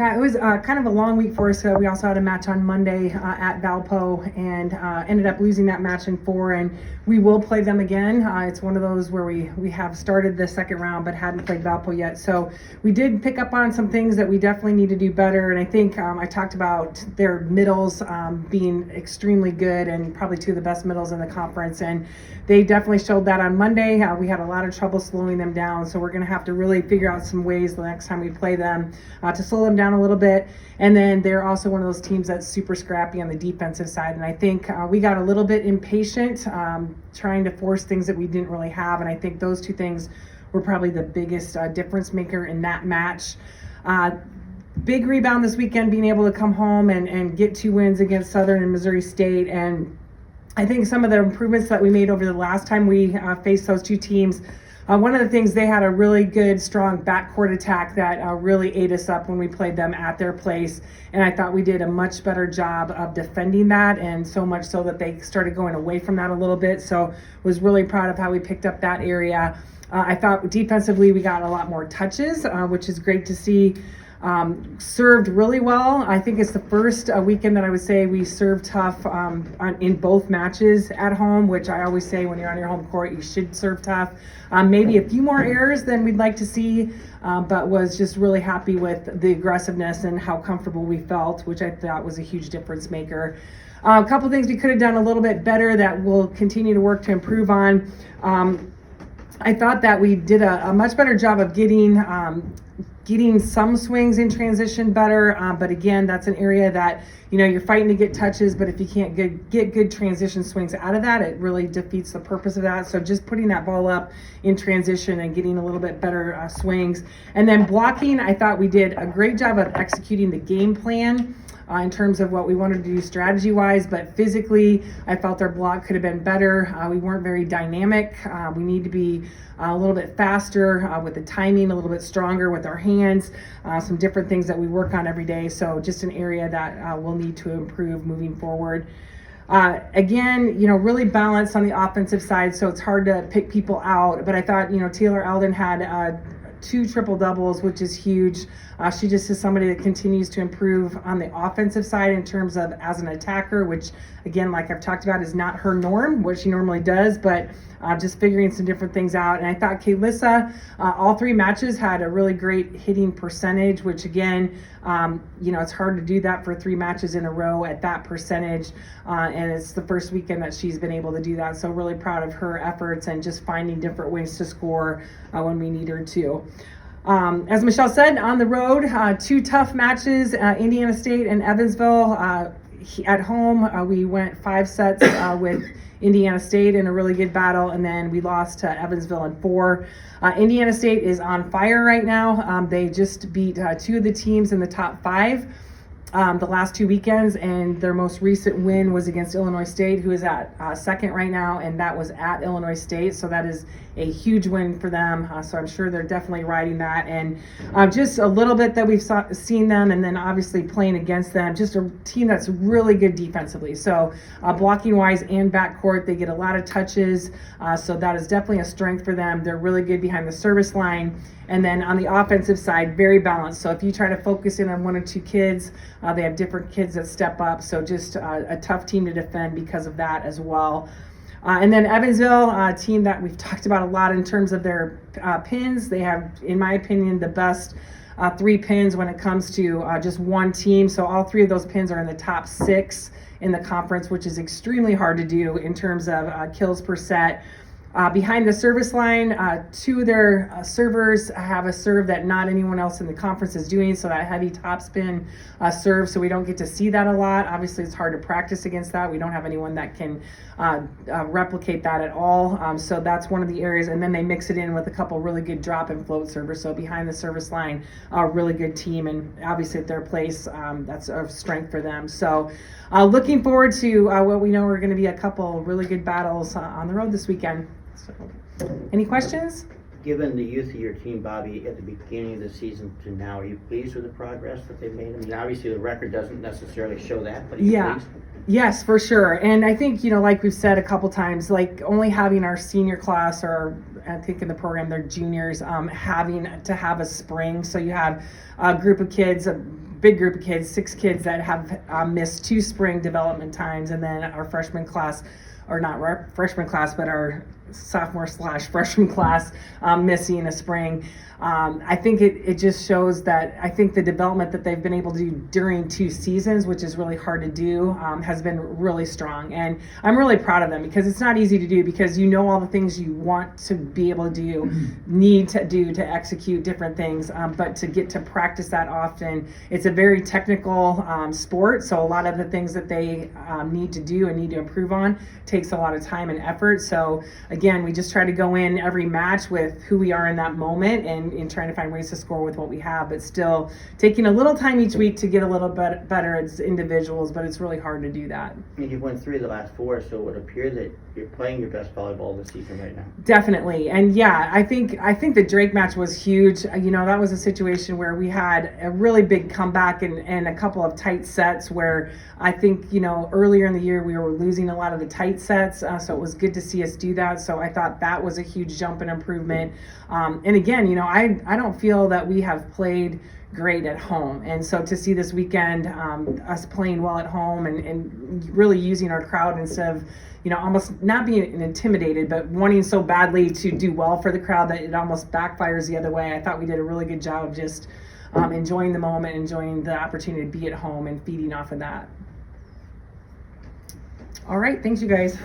Yeah, it was kind of a long week for us. We also had a match on Monday at Valpo and ended up losing that match in 4, and we will play them again. It's one of those where we have started the second round but hadn't played Valpo yet. So we did pick up on some things that we definitely need to do better, and I think I talked about their middles being extremely good and probably two of the best middles in the conference, and they definitely showed that on Monday. We had a lot of trouble slowing them down, so we're going to have to really figure out some ways the next time we play them to slow them down a little bit. And then they're also one of those teams that's super scrappy on the defensive side, and I think we got a little bit impatient trying to force things that we didn't really have, and I think those two things were probably the biggest difference maker in that match. Big rebound this weekend, being able to come home and get 2 wins against Southern and Missouri State, and I think some of the improvements that we made over the last time we faced those two teams, one of the things, they had a really good, strong backcourt attack that really ate us up when we played them at their place. And I thought we did a much better job of defending that, and so much so that they started going away from that a little bit. So was really proud of how we picked up that area. I thought defensively we got a lot more touches, which is great to see. Served really well. I think it's the first weekend that I would say we served tough in both matches at home, which I always say when you're on your home court, you should serve tough. Maybe a few more errors than we'd like to see, but was just really happy with the aggressiveness and how comfortable we felt, which I thought was a huge difference maker. A couple things we could have done a little bit better that we'll continue to work to improve on. I thought that we did a much better job of getting some swings in transition better, but again, that's an area that you're fighting to get touches, but if you can't get good transition swings out of that, it really defeats the purpose of that. So just putting that ball up in transition and getting a little bit better swings. And then blocking, I thought we did a great job of executing the game plan in terms of what we wanted to do strategy wise, but physically I felt our block could have been better. We weren't very dynamic. We need to be a little bit faster with the timing, a little bit stronger with our hands, some different things that we work on every day. So just an area that we'll need to improve moving forward. Again, really balanced on the offensive side, so it's hard to pick people out, but I thought, Taylor Alden had 2 triple doubles, which is huge. She just is somebody that continues to improve on the offensive side in terms of as an attacker, which again, like I've talked about, is not her norm, what she normally does, but just figuring some different things out. And I thought Kaylissa, all 3 matches had a really great hitting percentage, which again, it's hard to do that for 3 matches in a row at that percentage. And it's the first weekend that she's been able to do that. So really proud of her efforts and just finding different ways to score when we need her to. As Michelle said, on the road, 2 tough matches, Indiana State and Evansville. At home, we went 5 sets with Indiana State in a really good battle, and then we lost to Evansville in 4. Indiana State is on fire right now. They just beat 2 of the teams in the top 5 the last 2 weekends, and their most recent win was against Illinois State, who is at second right now, and that was at Illinois State, so that is a huge win for them. So I'm sure they're definitely riding that, and just a little bit that we've seen them, and then obviously playing against them, just a team that's really good defensively. So blocking wise and backcourt, they get a lot of touches, so that is definitely a strength for them. They're really good behind the service line. And then on the offensive side, very balanced. So if you try to focus in on 1 or 2 kids, they have different kids that step up. So just a tough team to defend because of that as well. And then Evansville, a team that we've talked about a lot in terms of their pins. They have, in my opinion, the best 3 pins when it comes to just one team. So all 3 of those pins are in the top 6 in the conference, which is extremely hard to do in terms of kills per set. Behind the service line, 2 of their servers have a serve that not anyone else in the conference is doing, so that heavy topspin serve, so we don't get to see that a lot. Obviously, it's hard to practice against that. We don't have anyone that can replicate that at all, so that's one of the areas. And then they mix it in with a couple really good drop and float servers, so behind the service line, a really good team, and obviously at their place, that's a strength for them. So looking forward to what we know are going to be a couple really good battles on the road this weekend. So, any questions? Given the youth of your team, Bobbi, at the beginning of the season to now, are you pleased with the progress that they've made? I mean, obviously the record doesn't necessarily show that, but are you pleased? Yes, for sure. And I think, like we've said a couple times, like only having our senior class, or I think in the program they're juniors, having to have a spring. So you have a group of kids, big group of kids, 6 kids that have missed 2 spring development times, and then our freshman class, or not our freshman class, but our sophomore/freshman class missing a spring. I think it just shows that I think the development that they've been able to do during 2 seasons, which is really hard to do, has been really strong. And I'm really proud of them, because it's not easy to do, because you know all the things you want to be able to do, need to do to execute different things, but to get to practice that often. It's a very technical sport, so a lot of the things that they need to do and need to improve on takes a lot of time and effort. So again, we just try to go in every match with who we are in that moment, and trying to find ways to score with what we have, but still taking a little time each week to get a little bit better as individuals, but it's really hard to do that. And you've won 3 of the last 4, so it would appear that you're playing your best volleyball this season right now. Definitely. And yeah, I think the Drake match was huge. You know, that was a situation where we had a really big comeback and a couple of tight sets where I think, you know, earlier in the year we were losing a lot of the tight sets, so it was good to see us do that. So I thought that was a huge jump and improvement. And again, you know, I don't feel that we have played great at home, and so to see this weekend us playing well at home and really using our crowd instead of, you know, almost not being intimidated, but wanting so badly to do well for the crowd that it almost backfires the other way. I thought we did a really good job of just enjoying the moment, enjoying the opportunity to be at home and feeding off of that. All right, thanks you guys.